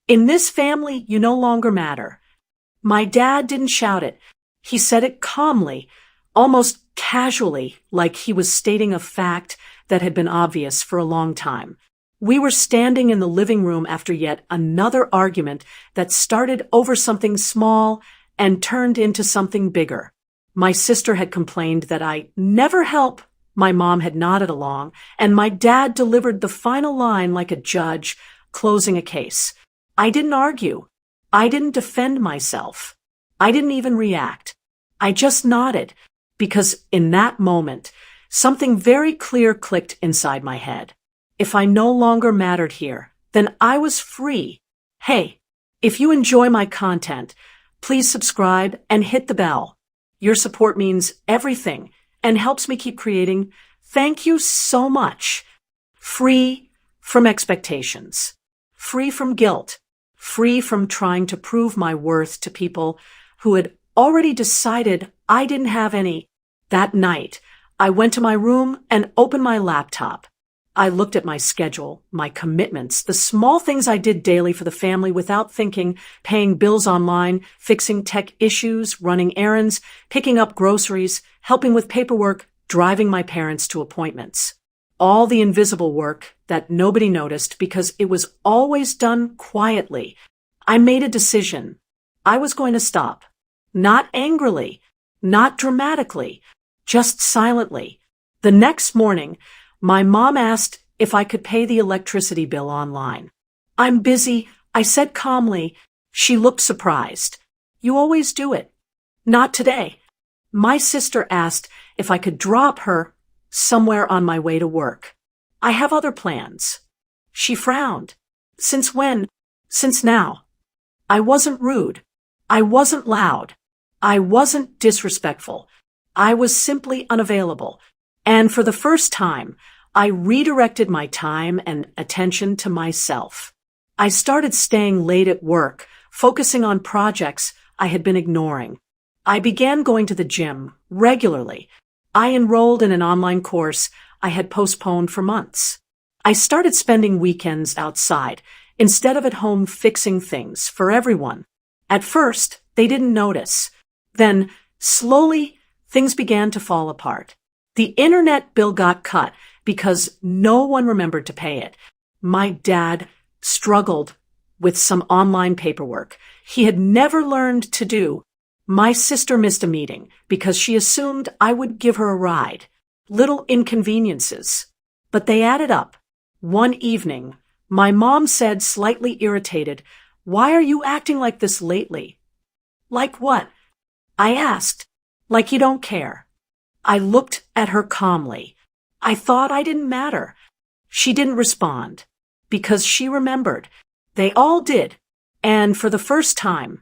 In this family, you no longer matter. My dad didn't shout it. He said it calmly, almost casually, like he was stating a fact that had been obvious for a long time. We were standing in the living room after yet another argument that started over something small and turned into something bigger. My sister had complained that I never help. My mom had nodded along, and my dad delivered the final line like a judge closing a case. I didn't argue. I didn't defend myself. I didn't even react. I just nodded, because in that moment, something very clear clicked inside my head. If I no longer mattered here, then I was free. Hey, if you enjoy my content, please subscribe and hit the bell. Your support means everything and helps me keep creating. Thank you so much. Free from expectations. Free from guilt. Free from trying to prove my worth to people who had already decided I didn't have any. That night, I went to my room and opened my laptop. I looked at my schedule, my commitments, the small things I did daily for the family without thinking, paying bills online, fixing tech issues, running errands, picking up groceries, helping with paperwork, driving my parents to appointments. All the invisible work that nobody noticed because it was always done quietly. I made a decision. I was going to stop. Not angrily, not dramatically, just silently. The next morning, my mom asked if I could pay the electricity bill online. I'm busy, I said calmly. She looked surprised. You always do it. Not today. My sister asked if I could drop her somewhere on my way to work. I have other plans. She frowned. Since when? Since now. I wasn't rude. I wasn't loud. I wasn't disrespectful. I was simply unavailable. And for the first time, I redirected my time and attention to myself. I started staying late at work, focusing on projects I had been ignoring. I began going to the gym regularly. I enrolled in an online course I had postponed for months. I started spending weekends outside instead of at home fixing things for everyone. At first, they didn't notice. Then, slowly, things began to fall apart. The internet bill got cut because no one remembered to pay it. My dad struggled with some online paperwork he had never learned to do. My sister missed a meeting because she assumed I would give her a ride. Little inconveniences. But they added up. One evening, my mom said, slightly irritated, "Why are you acting like this lately?" Like what? I asked. Like you don't care. I looked at her calmly. I thought I didn't matter. She didn't respond. Because she remembered. They all did. And for the first time,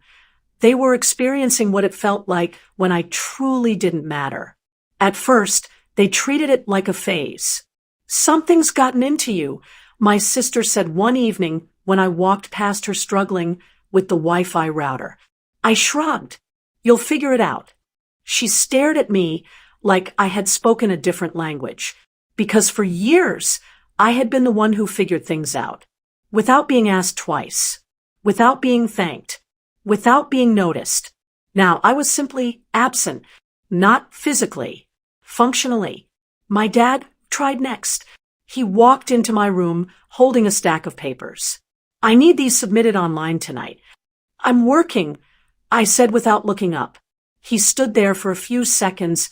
they were experiencing what it felt like when I truly didn't matter. At first, they treated it like a phase. Something's gotten into you, my sister said one evening when I walked past her struggling with the Wi-Fi router. I shrugged. You'll figure it out. She stared at me like I had spoken a different language, because for years I had been the one who figured things out, without being asked twice, without being thanked, without being noticed. Now I was simply absent, not physically, functionally. My dad tried next. He walked into my room holding a stack of papers. I need these submitted online tonight. I'm working, I said without looking up. He stood there for a few seconds,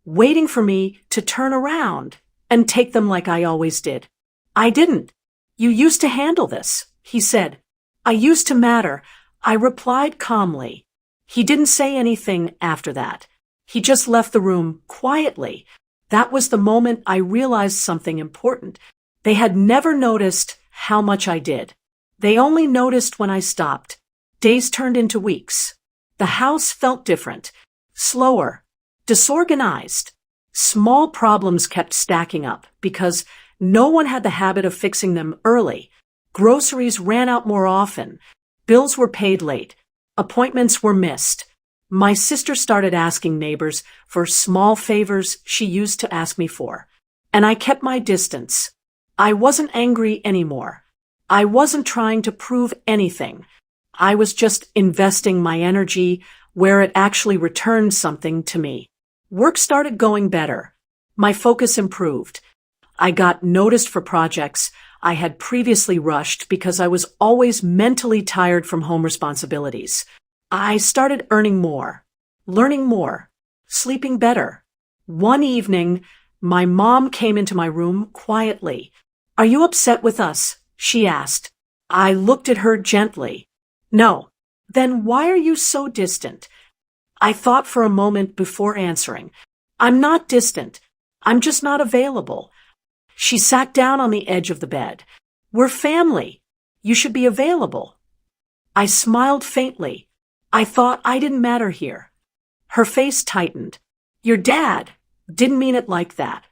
waiting for me to turn around and take them like I always did. I didn't. You used to handle this, he said. I used to matter, I replied calmly. He didn't say anything after that. He just left the room quietly. That was the moment I realized something important. They had never noticed how much I did. They only noticed when I stopped. Days turned into weeks. The house felt different, slower, disorganized. Small problems kept stacking up because no one had the habit of fixing them early. Groceries ran out more often. Bills were paid late. Appointments were missed. My sister started asking neighbors for small favors she used to ask me for. And I kept my distance. I wasn't angry anymore. I wasn't trying to prove anything. I was just investing my energy where it actually returned something to me. Work started going better. My focus improved. I got noticed for projects I had previously rushed because I was always mentally tired from home responsibilities. I started earning more, learning more, sleeping better. One evening, my mom came into my room quietly. "Are you upset with us?" she asked. I looked at her gently. "No." "Then why are you so distant?" I thought for a moment before answering. "I'm not distant. I'm just not available." She sat down on the edge of the bed. "We're family. You should be available." I smiled faintly. I thought I didn't matter here. Her face tightened. "Your dad didn't mean it like that.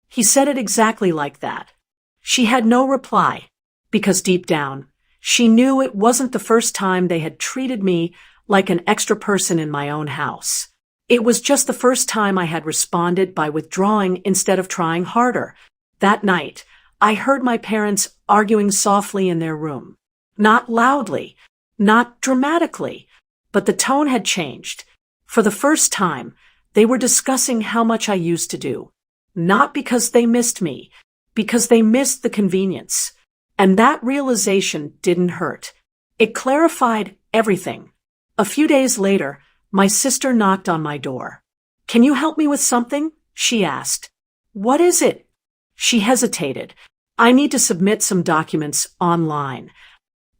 He said it exactly like that." She had no reply, because deep down, she knew it wasn't the first time they had treated me like an extra person in my own house. It was just the first time I had responded by withdrawing instead of trying harder. That night, I heard my parents arguing softly in their room. Not loudly, not dramatically, but the tone had changed. For the first time, they were discussing how much I used to do. Not because they missed me, because they missed the convenience. And that realization didn't hurt. It clarified everything. A few days later, my sister knocked on my door. "Can you help me with something?" she asked. "What is it?" She hesitated. "I need to submit some documents online."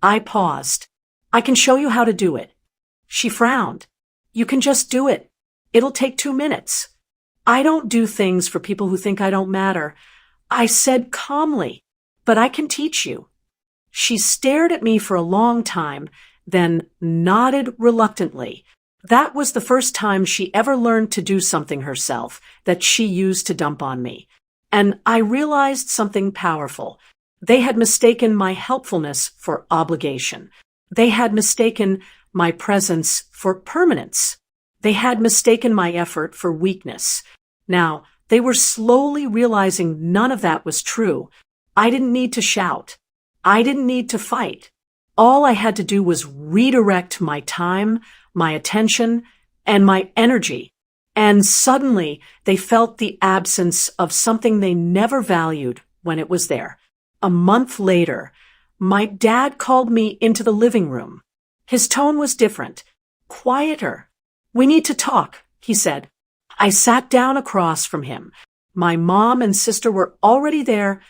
I paused. "I can show you how to do it." She frowned. "You can just do it. It'll take 2 minutes." "I don't do things for people who think I don't matter," I said calmly. "But I can teach you." She stared at me for a long time, then nodded reluctantly. That was the first time she ever learned to do something herself that she used to dump on me. And I realized something powerful. They had mistaken my helpfulness for obligation. They had mistaken my presence for permanence. They had mistaken my effort for weakness. Now, they were slowly realizing none of that was true. I didn't need to shout. I didn't need to fight. All I had to do was redirect my time, my attention, and my energy. And suddenly, they felt the absence of something they never valued when it was there. A month later, my dad called me into the living room. His tone was different, quieter. "We need to talk," he said. I sat down across from him. My mom and sister were already there,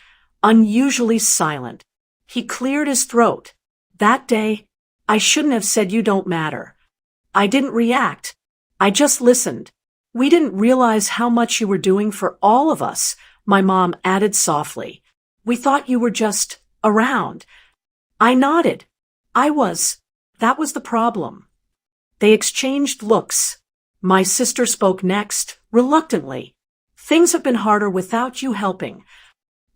unusually silent. He cleared his throat. "That day, I shouldn't have said you don't matter." I didn't react. I just listened. "We didn't realize how much you were doing for all of us," my mom added softly. "We thought you were just around." I nodded. I was. That was the problem. They exchanged looks. My sister spoke next, reluctantly. "Things have been harder without you helping."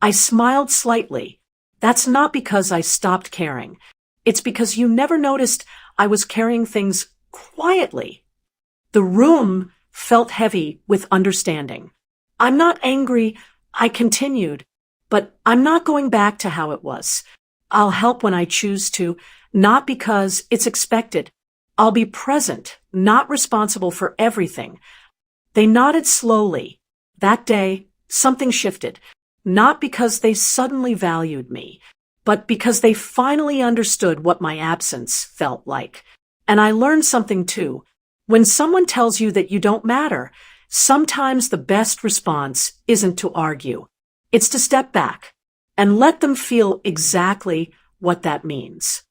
I smiled slightly. "That's not because I stopped caring. It's because you never noticed I was carrying things quietly." The room felt heavy with understanding. "I'm not angry," I continued, "but I'm not going back to how it was. I'll help when I choose to, not because it's expected. I'll be present, not responsible for everything." They nodded slowly. That day, something shifted, not because they suddenly valued me, but because they finally understood what my absence felt like. And I learned something too. When someone tells you that you don't matter, sometimes the best response isn't to argue. It's to step back and let them feel exactly what that means.